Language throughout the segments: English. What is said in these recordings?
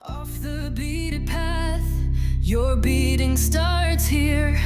Off the beaded path, your beading starts here.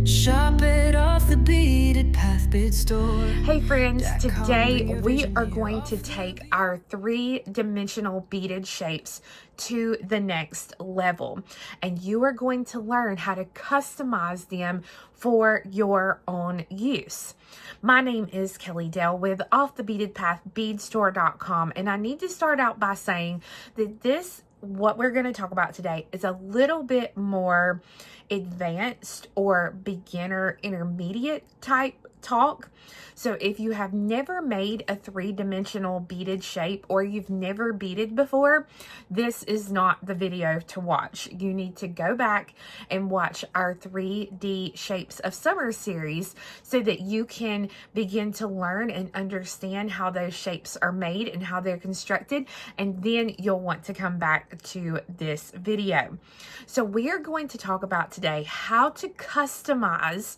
Shop it off the beaded path bead store. Hey friends, today we are going to take our three-dimensional beaded shapes to the next level, and you are going to learn how to customize them for your own use. My name is Kelly Dell with offthebeadedpathbeadstore.com, and I need to start out by saying that what we're going to talk about today is a little bit more advanced or beginner intermediate type talk. So if you have never made a three-dimensional beaded shape or you've never beaded before, this is not the video to watch. You need to go back and watch our 3D Shapes of Summer series so that you can begin to learn and understand how those shapes are made and how they're constructed, and then you'll want to come back to this video. So we are going to talk about today how to customize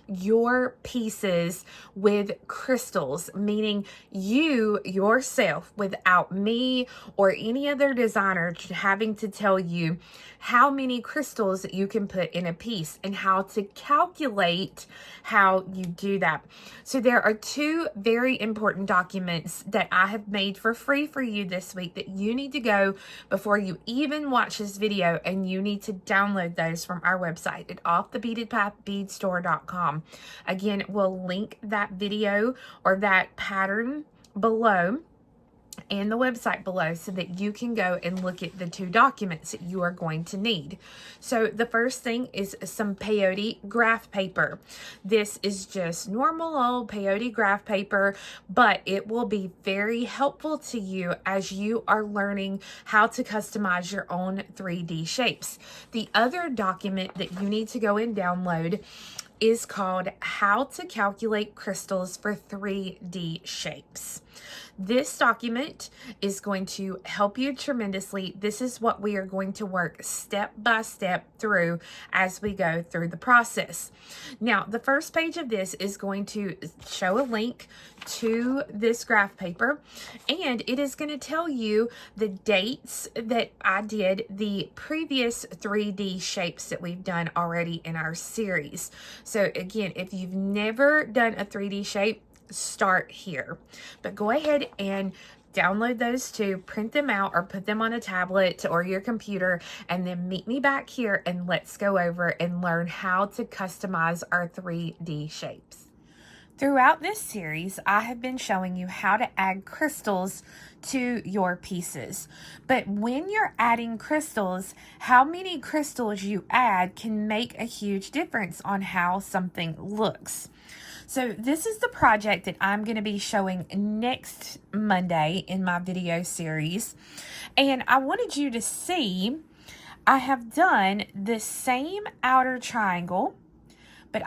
your pieces with crystals, meaning you yourself, without me or any other designer having to tell you how many crystals you can put in a piece and how to calculate how you do that. So there are two very important documents that I have made for free for you this week that you need to go before you even watch this video, and you need to download those from our website at offthebeadedpathbeadstore.com. Again, we'll link that video or that pattern below and the website below so that you can go and look at the two documents that you are going to need. So the first thing is some peyote graph paper. This is just normal old peyote graph paper, but it will be very helpful to you as you are learning how to customize your own 3D shapes. The other document that you need to go and download is called How to Calculate Crystals for 3D Shapes. This document is going to help you tremendously. This is what we are going to work step by step through as we go through the process. Now, the first page of this is going to show a link to this graph paper, and it is going to tell you the dates that I did the previous 3D shapes that we've done already in our series. So again, if you've never done a 3D shape, start here, but go ahead and download those two, print them out, or put them on a tablet or your computer, and then meet me back here and let's go over and learn how to customize our 3D shapes. Throughout this series, I have been showing you how to add crystals to your pieces. But when you're adding crystals, how many crystals you add can make a huge difference on how something looks. So this is the project that I'm going to be showing next Monday in my video series. And I wanted you to see, I have done the same outer triangle, but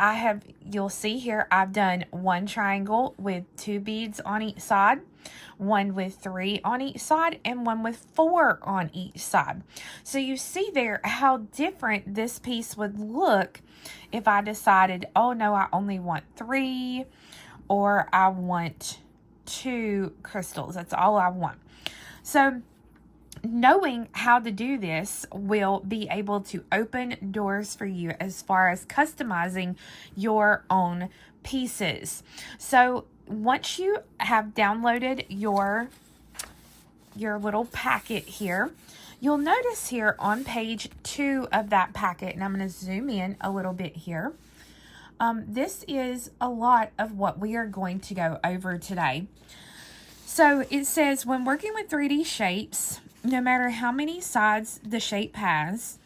you'll see here, I've done one triangle with 2 beads on each side, one with 3 on each side, and one with 4 on each side. So you see there how different this piece would look if I decided, oh no, I only want 3, or I want 2 crystals. That's all I want. So knowing how to do this will be able to open doors for you as far as customizing your own pieces. So once you have downloaded your little packet here, you'll notice here on page 2 of that packet, and I'm going to zoom in a little bit here. This is a lot of what we are going to go over today. So it says, when working with 3D shapes, no matter how many sides the shape has,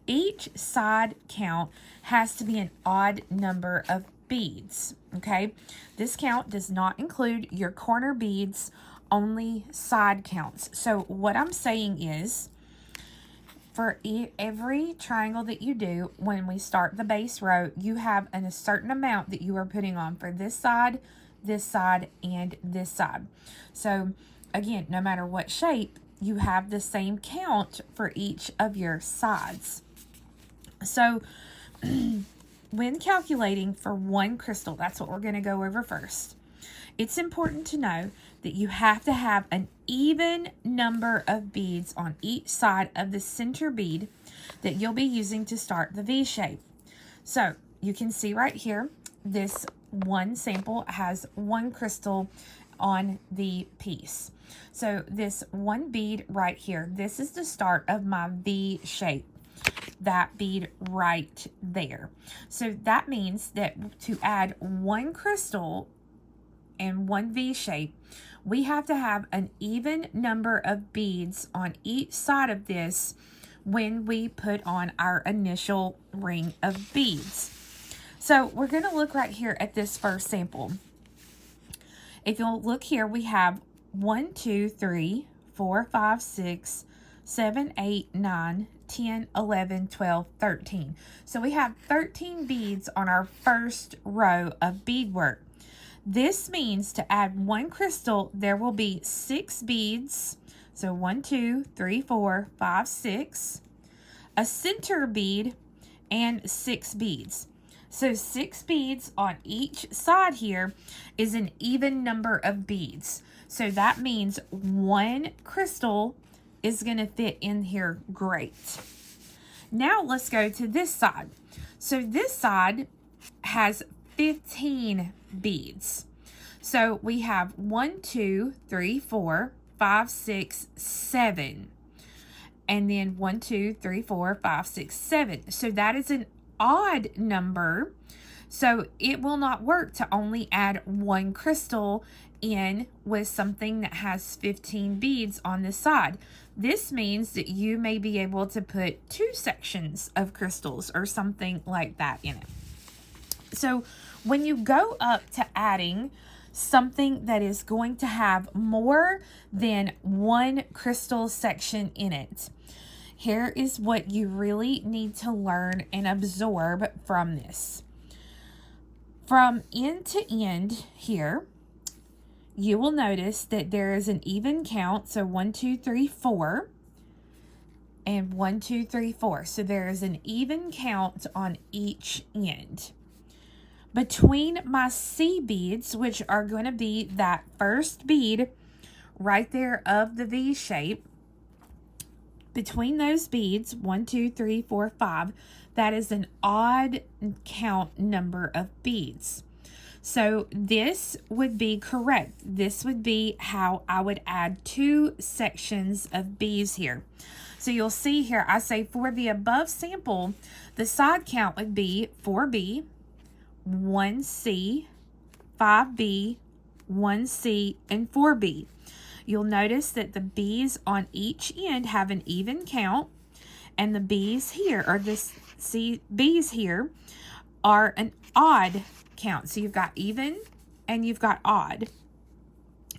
each side count has to be an odd number of beads, okay? This count does not include your corner beads, only side counts. So what I'm saying is, for every triangle that you do, when we start the base row, you have a certain amount that you are putting on for this side, and this side. So again, no matter what shape, you have the same count for each of your sides. So when calculating for one crystal, that's what we're going to go over first. It's important to know that you have to have an even number of beads on each side of the center bead that you'll be using to start the V shape. So you can see right here, this one sample has one crystal on the piece. So this one bead right here, this is the start of my V shape. That bead right there. So that means that to add one crystal and one V shape, we have to have an even number of beads on each side of this when we put on our initial ring of beads. So we're going to look right here at this first sample. If you'll look here, we have 1, 2, 3, 4, 5, 6, 7, 8, 9, 10, 11, 12, 13. So we have 13 beads on our first row of beadwork. This means to add one crystal, there will be 6 beads. So 1, 2, 3, 4, 5, 6. A center bead and 6 beads. So 6 beads on each side here is an even number of beads. So that means one crystal is going to fit in here great. Now let's go to this side. So this side has 15 beads. So we have 1, 2, 3, 4, 5, 6, 7. And then 1, 2, 3, 4, 5, 6, 7. So that is an odd number. So it will not work to only add one crystal in with something that has 15 beads on the side. This means that you may be able to put 2 sections of crystals or something like that in it. So when you go up to adding something that is going to have more than one crystal section in it, here is what you really need to learn and absorb from this. From end to end here, you will notice that there is an even count. So 1, 2, 3, 4. And 1, 2, 3, 4. So there is an even count on each end. Between my C beads, which are going to be that first bead right there of the V shape, between those beads, 1, 2, 3, 4, 5, that is an odd count number of beads. So this would be correct. This would be how I would add 2 sections of beads here. So you'll see here, I say for the above sample, the side count would be 4B, 1C, 5B, 1C, and 4B. You'll notice that the bees on each end have an even count, and the bees here, or the C bees here, are an odd count. So you've got even and you've got odd.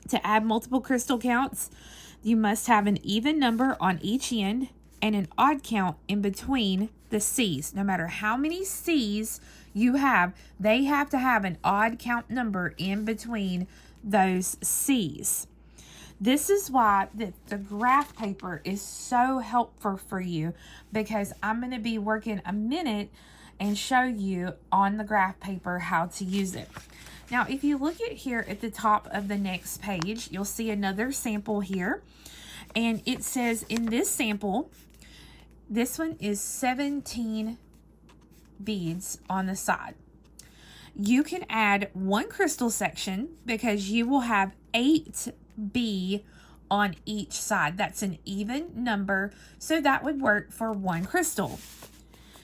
To add multiple crystal counts, you must have an even number on each end and an odd count in between the C's. No matter how many C's you have, they have to have an odd count number in between those C's. This is why the graph paper is so helpful for you, because I'm going to be working a minute and show you on the graph paper how to use it. Now, if you look at here at the top of the next page, you'll see another sample here. And it says in this sample, this one is 17 beads on the side. You can add one crystal section because you will have 8B on each side. That's an even number, so that would work for one crystal.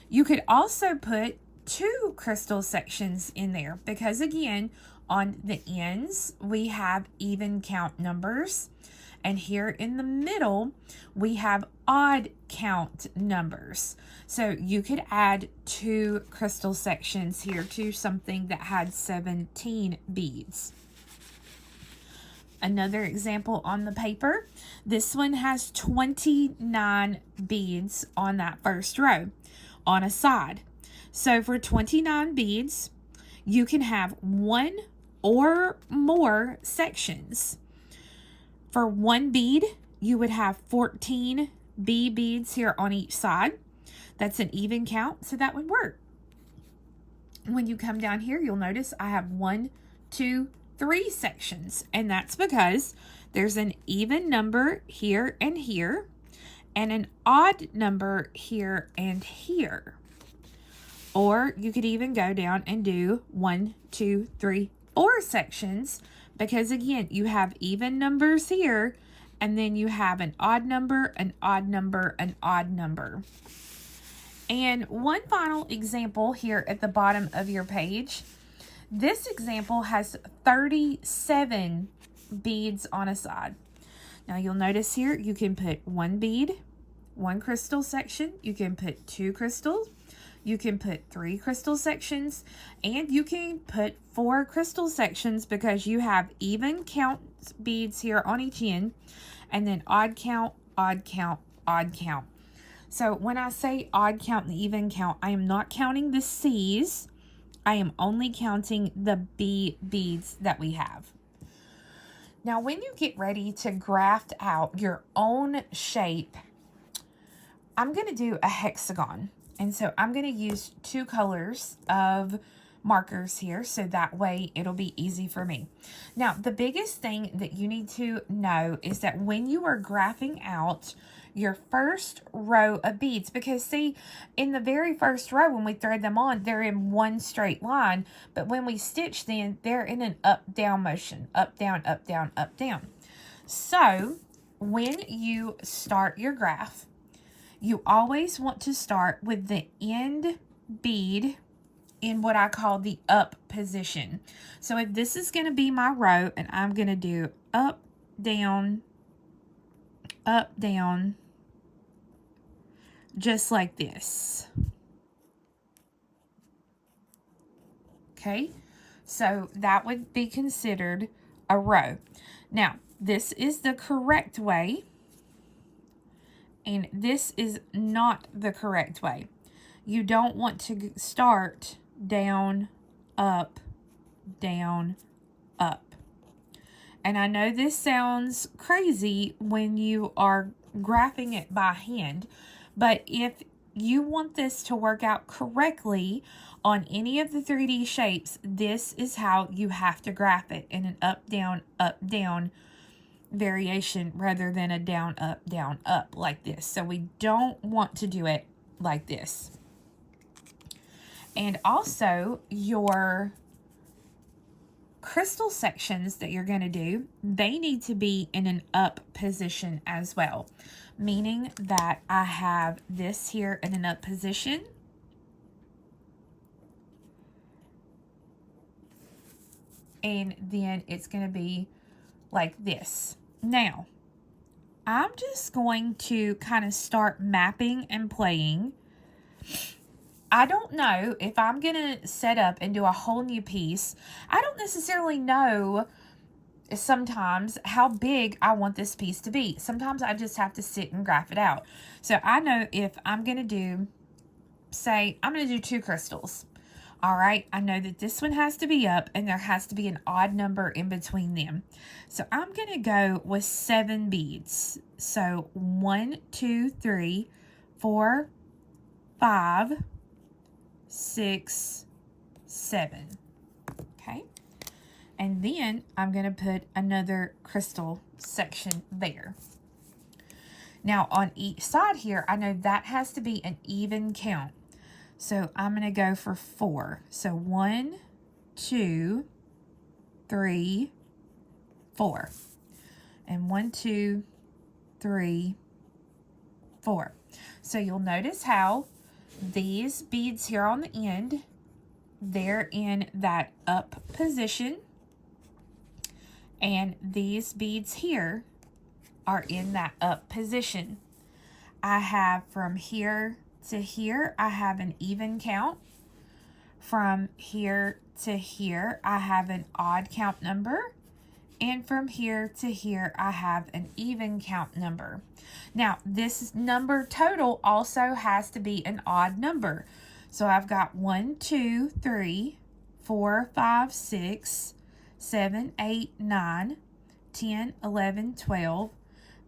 You could also put 2 crystal sections in there because, again, on the ends we have even count numbers, and here in the middle we have odd count numbers. So you could add 2 crystal sections here to something that had 17 beads. Another example on the paper, this one has 29 beads on that first row on a side. So for 29 beads, you can have 1 or more sections. For 1 bead, you would have 14 B beads here on each side. That's an even count, so that would work. When you come down here, you'll notice I have 1, 2, 3 sections, and that's because there's an even number here and here, and an odd number here and here. Or you could even go down and do 1, 2, 3, 4 sections, because again, you have even numbers here, and then you have an odd number, an odd number, an odd number. And one final example here at the bottom of your page. This example has 37 beads on a side. Now you'll notice here you can put 1 bead, 1 crystal section, you can put 2 crystals, you can put 3 crystal sections, and you can put 4 crystal sections because you have even count beads here on each end, and then odd count, odd count, odd count. So when I say odd count and even count, I am not counting the C's. I am only counting the B beads that we have. Now, when you get ready to graft out your own shape, I'm going to do a hexagon. And so I'm going to use 2 colors of markers here, so that way it'll be easy for me. Now, the biggest thing that you need to know is that when you are graphing out your first row of beads, because see, in the very first row when we thread them on, they're in one straight line, but when we stitch them, they're in an up-down motion, up, down, up, down, up, down. So when you start your graph, you always want to start with the end bead in what I call the up position. So if this is going to be my row, and I'm going to do up, down, just like this. Okay, so that would be considered a row. Now, this is the correct way, and this is not the correct way. You don't want to start down, up, down, up. And I know this sounds crazy when you are graphing it by hand, but if you want this to work out correctly on any of the 3D shapes, this is how you have to graph it, in an up, down variation rather than a down, up like this. So we don't want to do it like this. And also your crystal sections that you're going to do, they need to be in an up position as well. Meaning that I have this here in an up position. And then it's going to be like this. Now, I'm just going to kind of start mapping and playing. I don't know if I'm going to set up and do a whole new piece. I don't necessarily know sometimes how big I want this piece to be. Sometimes I just have to sit and graph it out. So I know if I'm going to do, say, I'm going to do 2 crystals. All right, I know that this one has to be up and there has to be an odd number in between them. So I'm going to go with 7 beads. So 1, 2, 3, 4, 5, 6, 7. Okay. And then I'm going to put another crystal section there. Now on each side here, I know that has to be an even count. So I'm going to go for 4. So 1, 2, 3, 4. And 1, 2, 3, 4. So you'll notice how these beads here on the end, they're in that up position. And these beads here are in that up position. I have from here to here, I have an even count. From here to here, I have an odd count number. And from here to here, I have an even count number. Now, this number total also has to be an odd number. So I've got 1, 2, 3, 4, 5, 6, 7, 8, 9, 10, 11, 12,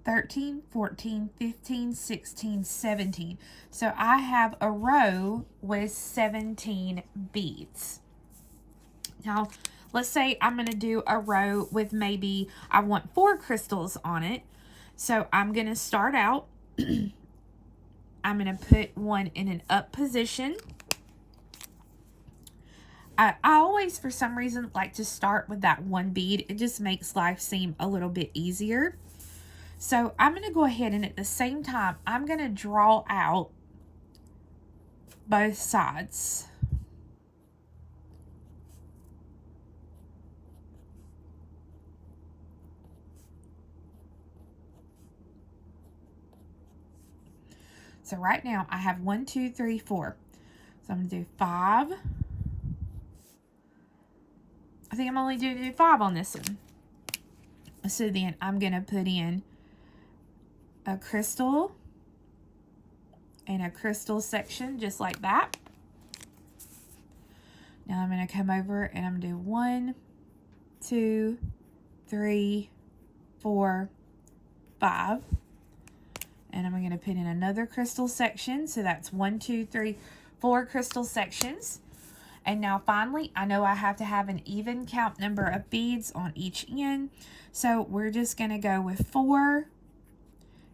13, 14, 15, 16, 17. So I have a row with 17 beads. Now, let's say I'm going to do a row with maybe I want 4 crystals on it. So I'm going to start out, I'm going to put one in an up position. I always, for some reason, like to start with that one bead. It just makes life seem a little bit easier. So I'm going to go ahead and at the same time, I'm going to draw out both sides. So right now I have 1, 2, 3, 4. So I'm going to do 5. I think I'm only going to do 5 on this one. So then I'm going to put in a crystal and a crystal section just like that. Now I'm going to come over and I'm going to do 1, 2, 3, 4, 5. And I'm going to put in another crystal section. So that's 1, 2, 3, 4 crystal sections. And now finally, I know I have to have an even count number of beads on each end. So we're just going to go with 4.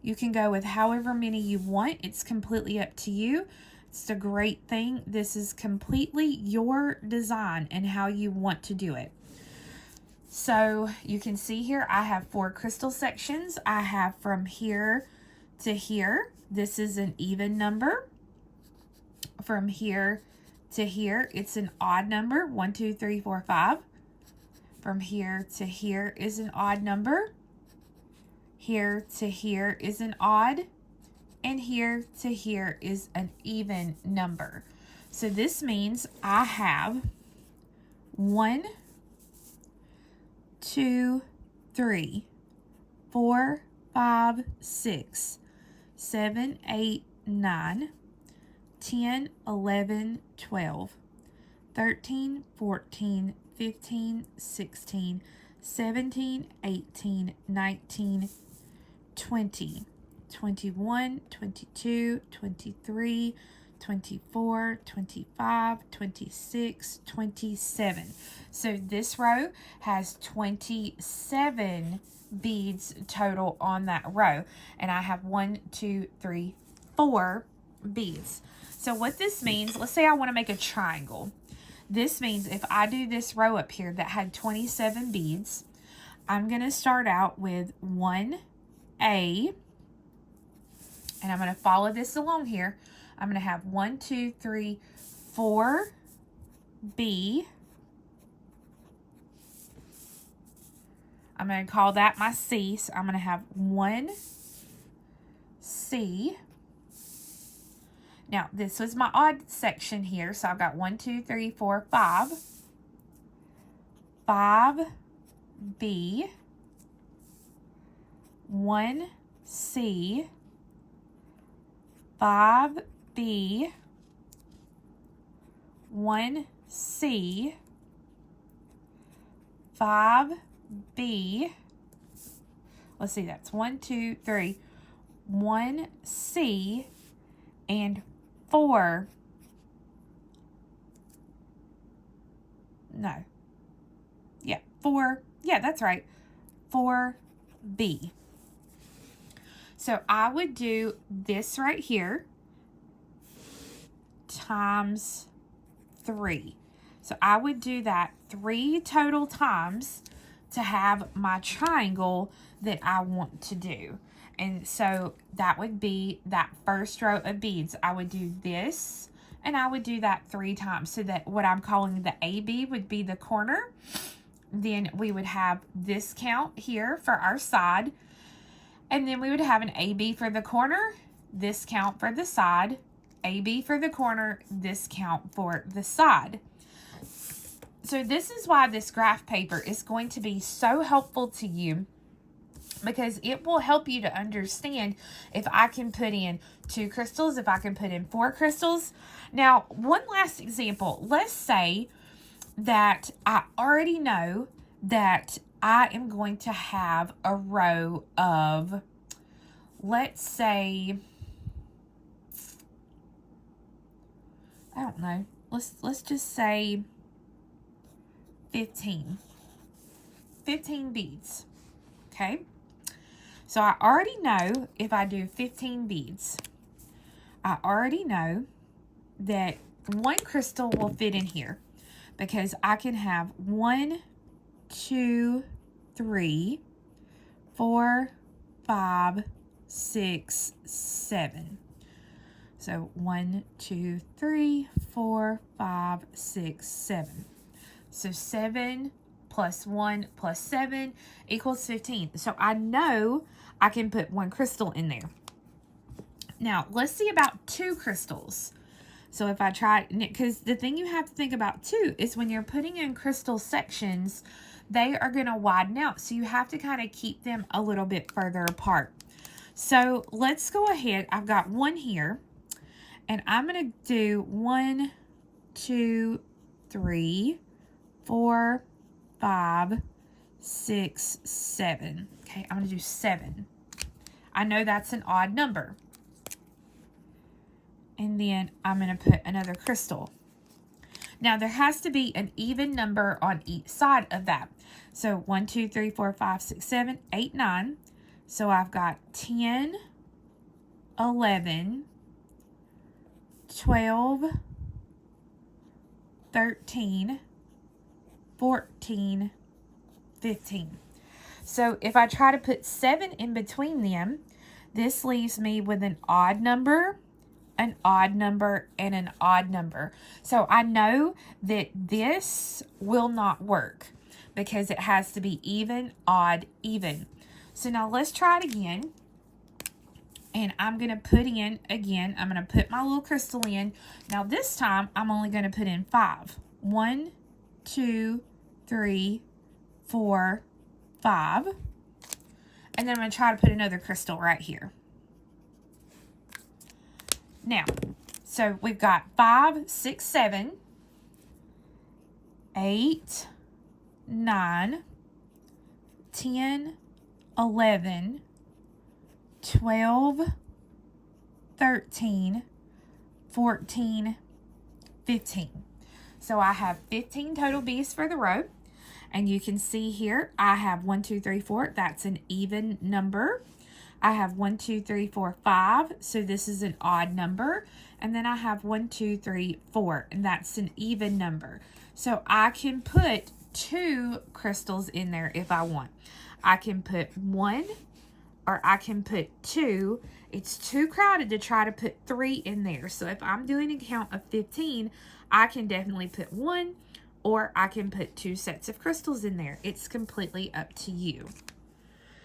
You can go with however many you want. It's completely up to you. It's a great thing. This is completely your design and how you want to do it. So you can see here, I have 4 crystal sections. I have from here to here. This is an even number. From here to here, it's an odd number. 1, 2, 3, 4, 5. From here to here is an odd number. Here to here is an odd. And here to here is an even number. So this means I have 1, 2, 3, 4, 5, 6, 7, 8, 9, 10, 11, 12, 13, 14, 15, 16, 17, 18, 19, 20, 21, 22, 23, 24, 25, 26, 27. So this row has 27 beads total on that row. And I have 1, 2, 3, 4 beads. So what this means, let's say I want to make a triangle. This means if I do this row up here that had 27 beads, I'm going to start out with 1A. And I'm going to follow this along here. I'm going to have 1, 2, 3, 4 B. I'm going to call that my C. So I'm going to have 1 C. Now, this was my odd section here. So I've got 1, 2, 3, 4, 5. 5 B. 1 C. 5 B. 1 C. 5 B. Let's see, that's 1, 2, 3. 1 C and 4. No. Yeah, 4. Yeah, that's right. 4 B. So I would do this right here times 3. So I would do that 3 total times to have my triangle that I want to do. And so that would be that first row of beads. I would do this and I would do that 3 times. So that what I'm calling the AB would be the corner. Then we would have this count here for our side. And then we would have an AB for the corner, this count for the side, AB for the corner, this count for the side. So this is why this graph paper is going to be so helpful to you, because it will help you to understand if I can put in 2 crystals, if I can put in 4 crystals. Now, one last example. Let's say that I already know that I am going to have a row of, let's say, I don't know. Let's just say 15 beads. Okay, so I already know if I do 15 beads, I already know that one crystal will fit in here because I can have 1, 2, 3, 4, 5, 6, 7. So 1, 2, 3, 4, 5, 6, 7. So 7 plus 1 plus 7 equals 15. So I know I can put one crystal in there. Now, let's see about 2 crystals. So if I try, because the thing you have to think about too is when you're putting in crystal sections, they are going to widen out. So you have to kind of keep them a little bit further apart. So let's go ahead. I've got one here. And I'm going to do 1, 2, 3, 4, 5, 6, 7. Okay, I'm going to do 7. I know that's an odd number. And then I'm going to put another crystal. Now, there has to be an even number on each side of that. So 1, 2, 3, 4, 5, 6, 7, 8, 9. So I've got 10, 11, 12, 13, 14, 15. So if I try to put 7 in between them, this leaves me with an odd number, an odd number, and an odd number. So I know that this will not work because it has to be even, odd, even. So now let's try it again. And I'm going to put in, again, I'm going to put my little crystal in. Now this time, I'm only going to put in 5. 1, 2, 3, 4, 5. And then I'm going to try to put another crystal right here. Now, so we've got 5, 6, 7, 8, 9, 10, 11, 12, 13, 14, 15. So I have 15 total beads for the row. And you can see here, I have 1, 2, 3, 4. That's an even number. I have 1, 2, 3, 4, 5. So this is an odd number. And then I have 1, 2, 3, 4. And that's an even number. So I can put 2 crystals in there if I want. I can put 1 or I can put 2. It's too crowded to try to put 3 in there. So if I'm doing a count of 15, I can definitely put 1 or I can put 2 sets of crystals in there. It's completely up to you.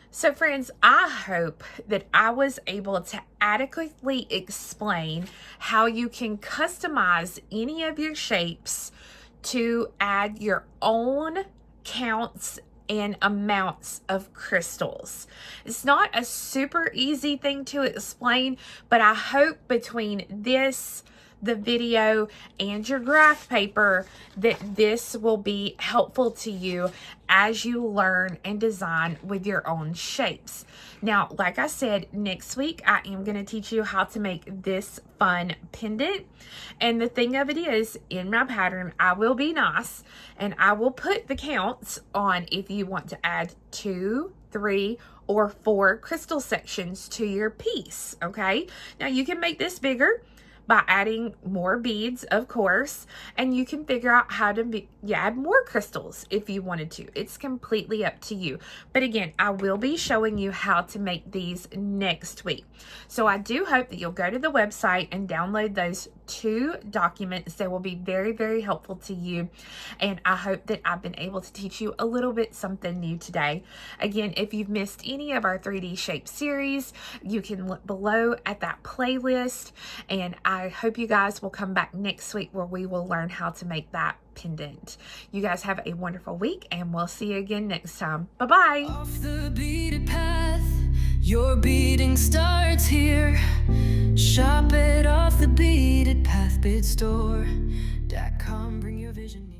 So friends, I hope that I was able to adequately explain how you can customize any of your shapes to add your own counts and amounts of crystals. It's not a super easy thing to explain, but I hope between this, the video, and your graph paper that this will be helpful to you as you learn and design with your own shapes. Now, like I said, next week I am going to teach you how to make this fun pendant. And the thing of it is, in my pattern, I will be nice and I will put the counts on if you want to add 2, 3, or 4 crystal sections to your piece. Okay, now you can make this bigger by adding more beads, of course, and you can figure out how to add more crystals if you wanted to. It's completely up to you. But again, I will be showing you how to make these next week. So I do hope that you'll go to the website and download those 2 documents. They will be very, very helpful to you. And I hope that I've been able to teach you a little bit something new today. Again, if you've missed any of our 3D shape series, you can look below at that playlist. And I hope you guys will come back next week where we will learn how to make that pendant. You guys have a wonderful week and we'll see you again next time. Bye-bye. Off the beaded path, your beading starts here. Shop it off the beaded path, beadstore.com. Bring your vision.